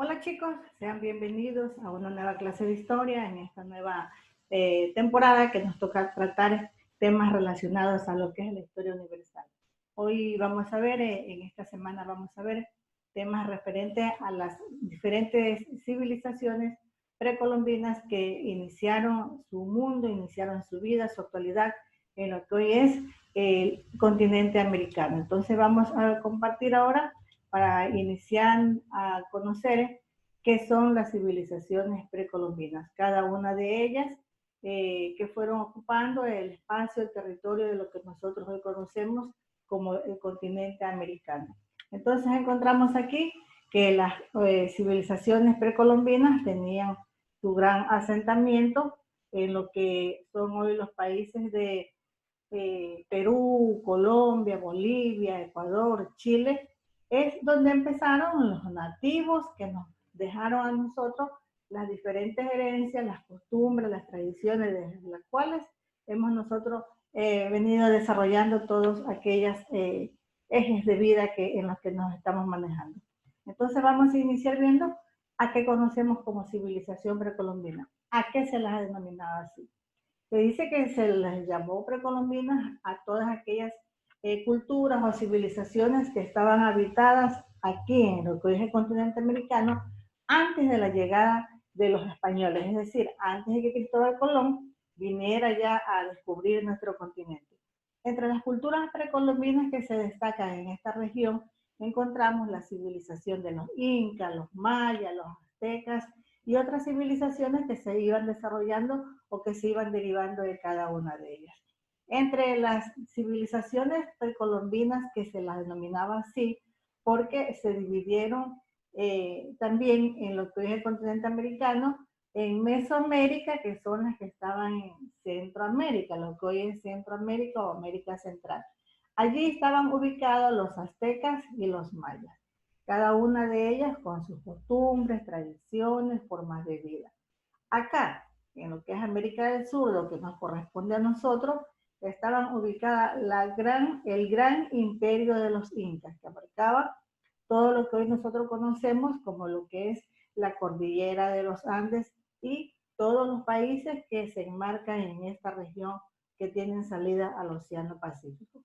Hola chicos, sean bienvenidos a una nueva clase de historia en esta nueva temporada que nos toca tratar temas relacionados a lo que es la historia universal. Hoy vamos a ver, en esta semana vamos a ver temas referentes a las diferentes civilizaciones precolombinas que iniciaron su mundo, iniciaron su vida, su actualidad en lo que hoy es el continente americano. Entonces vamos a compartir ahora para iniciar a conocer qué son las civilizaciones precolombinas, cada una de ellas que fueron ocupando el espacio, el territorio de lo que nosotros hoy conocemos como el continente americano. Entonces encontramos aquí que las civilizaciones precolombinas tenían su gran asentamiento en lo que son hoy los países de Perú, Colombia, Bolivia, Ecuador, Chile. Es donde empezaron los nativos que nos dejaron a nosotros las diferentes herencias, las costumbres, las tradiciones de las cuales hemos nosotros venido desarrollando todos aquellos ejes de vida en los que nos estamos manejando. Entonces vamos a iniciar viendo a qué conocemos como civilización precolombina, a qué se las ha denominado así. Se dice que se les llamó precolombinas a todas aquellas culturas o civilizaciones que estaban habitadas aquí en lo que hoy es el continente americano antes de la llegada de los españoles, es decir, antes de que Cristóbal Colón viniera ya a descubrir nuestro continente. Entre las culturas precolombinas que se destacan en esta región encontramos la civilización de los incas, los mayas, los aztecas y otras civilizaciones que se iban desarrollando o que se iban derivando de cada una de ellas. Entre las civilizaciones precolombinas, que se las denominaba así, porque se dividieron también en lo que es el continente americano, en Mesoamérica, que son las que estaban en Centroamérica, lo que hoy es Centroamérica o América Central. Allí estaban ubicados los aztecas y los mayas, cada una de ellas con sus costumbres, tradiciones, formas de vida. Acá, en lo que es América del Sur, lo que nos corresponde a nosotros, estaban ubicadas el gran imperio de los incas, que abarcaba todo lo que hoy nosotros conocemos como lo que es la cordillera de los Andes y todos los países que se enmarcan en esta región que tienen salida al Océano Pacífico.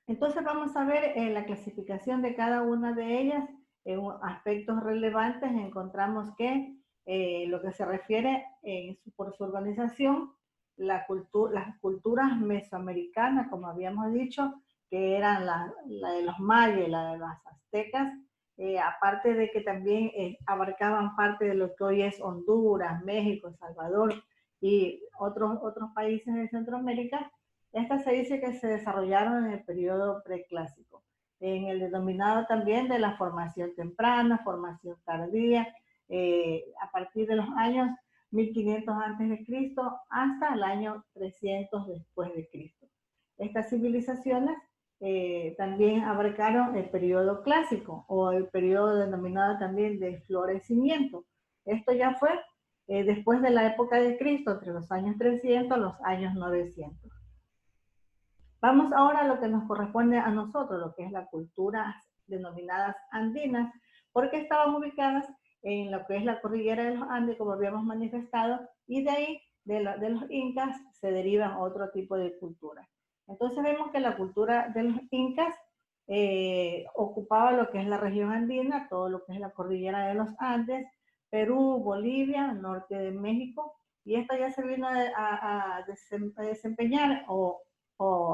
Entonces vamos a ver la clasificación de cada una de ellas. En aspectos relevantes encontramos que lo que se refiere por su organización, las culturas mesoamericanas, como habíamos dicho, que eran la de los mayas y la de las aztecas, aparte de que también abarcaban parte de lo que hoy es Honduras, México, Salvador y otros países de Centroamérica. Estas se dice que se desarrollaron en el periodo preclásico, en el denominado también de la formación temprana, formación tardía, a partir de los años 1500 antes de Cristo hasta el año 300 después de Cristo. Estas civilizaciones también abarcaron el periodo clásico o el periodo denominado también de florecimiento. Esto ya fue después de la época de Cristo, entre los años 300 y los años 900. Vamos ahora a lo que nos corresponde a nosotros, lo que es la cultura denominadas andinas, porque estaban ubicadas en lo que es la cordillera de los Andes, como habíamos manifestado, y de ahí, de los incas, se derivan otro tipo de culturas. Entonces vemos que la cultura de los incas ocupaba lo que es la región andina, todo lo que es la cordillera de los Andes, Perú, Bolivia, norte de México, y esto ya se vino a desempeñar o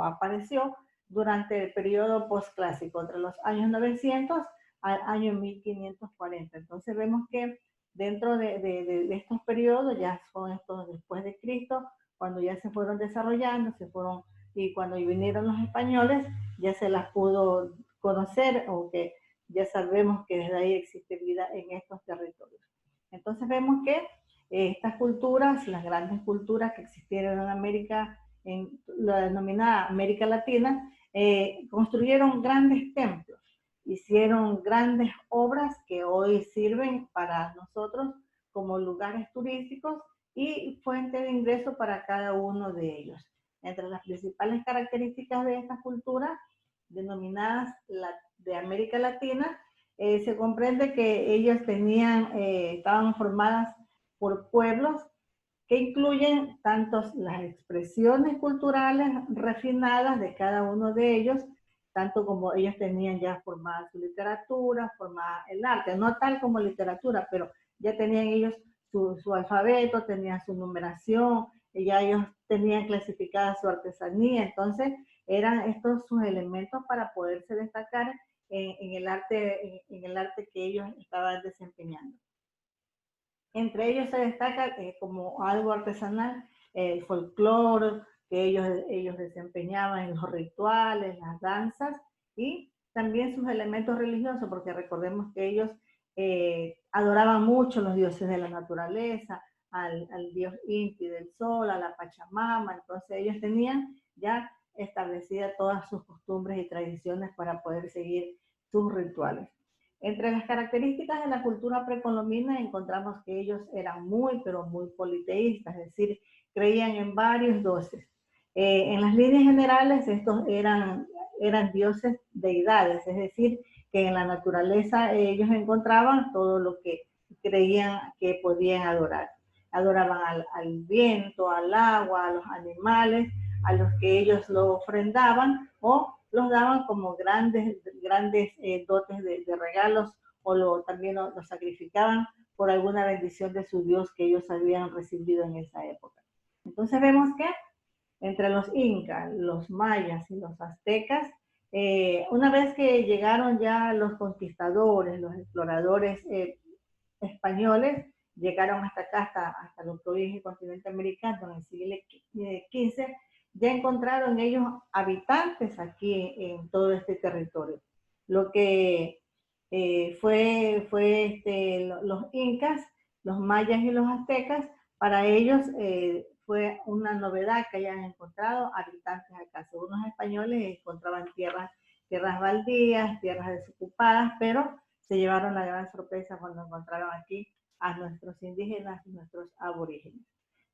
apareció durante el periodo postclásico, entre los años 900 al año 1540. Entonces vemos que dentro de estos periodos, ya son estos después de Cristo, cuando ya se fueron desarrollando, y cuando vinieron los españoles, ya se las pudo conocer, o que ya sabemos que desde ahí existe vida en estos territorios. Entonces vemos que estas culturas, las grandes culturas que existieron en América, en la denominada América Latina, construyeron grandes templos, hicieron grandes obras que hoy sirven para nosotros como lugares turísticos y fuente de ingreso para cada uno de ellos. Entre las principales características de estas culturas, denominadas de América Latina, se comprende que ellos estaban formadas por pueblos que incluyen tanto las expresiones culturales refinadas de cada uno de ellos, tanto como ellos tenían ya formada su literatura, formada el arte, no tal como literatura, pero ya tenían ellos su alfabeto, tenían su numeración, ya ellos tenían clasificada su artesanía, entonces eran estos sus elementos para poderse destacar en el arte que ellos estaban desempeñando. Entre ellos se destaca como algo artesanal el folclore que ellos desempeñaban en los rituales, las danzas y también sus elementos religiosos, porque recordemos que ellos adoraban mucho los dioses de la naturaleza, al dios Inti del sol, a la Pachamama, entonces ellos tenían ya establecidas todas sus costumbres y tradiciones para poder seguir sus rituales. Entre las características de la cultura precolombina encontramos que ellos eran muy, pero muy politeístas, es decir, creían en varios dioses. En las líneas generales, estos eran dioses deidades, es decir, que en la naturaleza ellos encontraban todo lo que creían que podían adorar. Adoraban al viento, al agua, a los animales, a los que ellos lo ofrendaban o los daban como grandes dotes de regalos o también lo sacrificaban por alguna bendición de su Dios que ellos habían recibido en esa época. Entonces vemos que entre los incas, los mayas y los aztecas, una vez que llegaron ya los conquistadores, los exploradores españoles, llegaron hasta acá, hasta lo que hoy es el continente americano en el siglo XV, ya encontraron ellos habitantes aquí en todo este territorio. Lo que fue los incas, los mayas y los aztecas, para ellos fue una novedad que hayan encontrado habitantes acá. Según los españoles encontraban tierras baldías, tierras desocupadas, pero se llevaron la gran sorpresa cuando encontraron aquí a nuestros indígenas y nuestros aborígenes.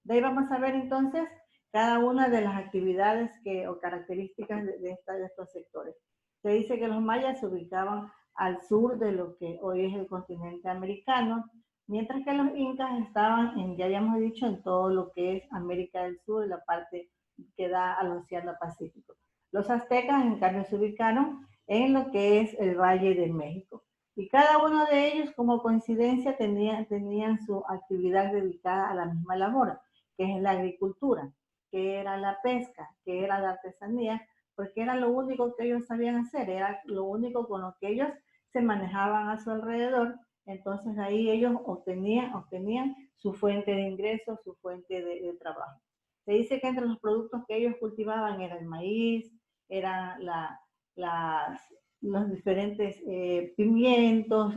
De ahí vamos a ver entonces cada una de las actividades o características de estos sectores. Se dice que los mayas se ubicaban al sur de lo que hoy es el continente americano, mientras que los incas estaban, ya habíamos dicho, en todo lo que es América del Sur, la parte que da al Océano Pacífico. Los aztecas, en cambio, se ubicaron en lo que es el Valle de México. Y cada uno de ellos, como coincidencia, tenían su actividad dedicada a la misma labor, que es la agricultura, que era la pesca, que era la artesanía, porque era lo único que ellos sabían hacer, era lo único con lo que ellos se manejaban a su alrededor. Entonces ahí ellos obtenían su fuente de ingresos, su fuente de trabajo. Se dice que entre los productos que ellos cultivaban era el maíz, eran los diferentes pimientos,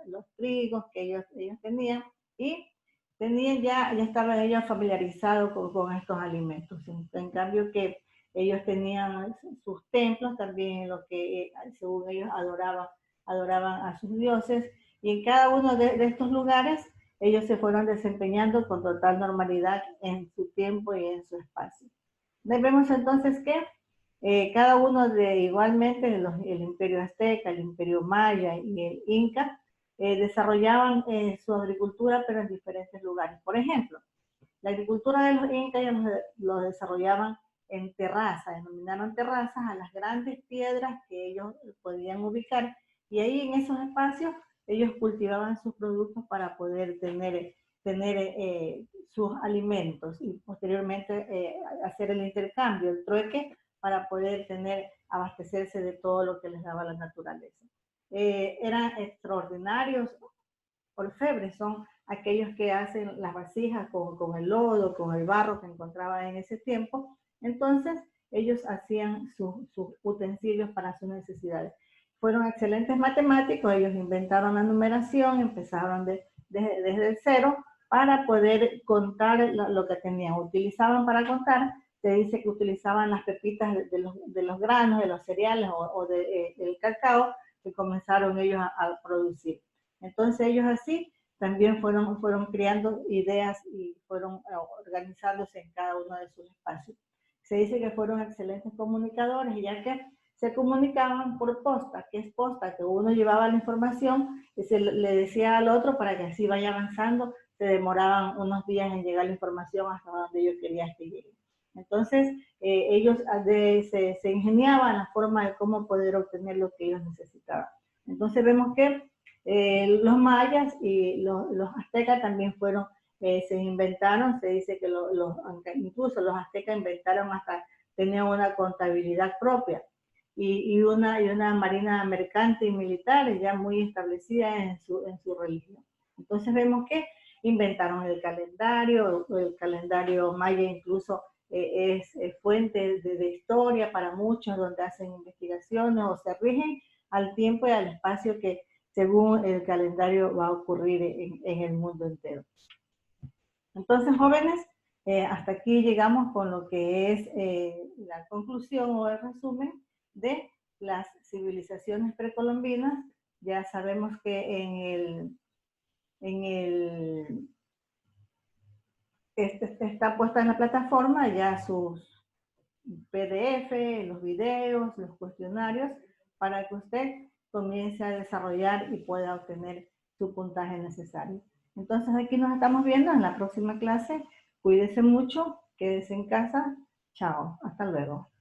los trigos que ellos tenían y ya estaban ellos familiarizados con estos alimentos. En cambio que ellos tenían sus templos también en lo que según ellos adoraban a sus dioses y en cada uno de estos lugares ellos se fueron desempeñando con total normalidad en su tiempo y en su espacio. Vemos entonces que cada uno igualmente, el imperio azteca, el imperio maya y el inca, desarrollaban su agricultura, pero en diferentes lugares. Por ejemplo, la agricultura de los incas lo desarrollaban en terrazas, denominaron terrazas a las grandes piedras que ellos podían ubicar, y ahí en esos espacios ellos cultivaban sus productos para poder tener sus alimentos y posteriormente hacer el intercambio, el trueque, para poder abastecerse de todo lo que les daba la naturaleza. Eran extraordinarios orfebres, son aquellos que hacen las vasijas con el lodo, con el barro que encontraban en ese tiempo. Entonces ellos hacían sus utensilios para sus necesidades. Fueron excelentes matemáticos, ellos inventaron la numeración, empezaron desde el cero para poder contar lo que tenían. Utilizaban para contar, se dice que utilizaban las pepitas de los granos, de los cereales o del cacao que comenzaron ellos a producir. Entonces ellos así también fueron creando ideas y fueron organizándose en cada uno de sus espacios. Se dice que fueron excelentes comunicadores, ya que se comunicaban por posta. ¿Qué es posta? Que uno llevaba la información y se le decía al otro para que así vaya avanzando. Se demoraban unos días en llegar la información hasta donde ellos querían que llegue. Entonces, ellos se ingeniaban la forma de cómo poder obtener lo que ellos necesitaban. Entonces vemos que los mayas y los aztecas también fueron, se inventaron, se dice que incluso los aztecas inventaron hasta tener una contabilidad propia y una marina mercante y militar ya muy establecida en su religión. Entonces vemos que inventaron el calendario maya incluso es fuente de historia para muchos, donde hacen investigaciones o se rigen al tiempo y al espacio que según el calendario va a ocurrir en el mundo entero. Entonces, jóvenes, hasta aquí llegamos con lo que es la conclusión o el resumen de las civilizaciones precolombinas. Ya sabemos que está puesta en la plataforma ya sus PDF, los videos, los cuestionarios, para que usted comience a desarrollar y pueda obtener su puntaje necesario. Entonces aquí nos estamos viendo en la próxima clase. Cuídese mucho, quédese en casa. Chao, hasta luego.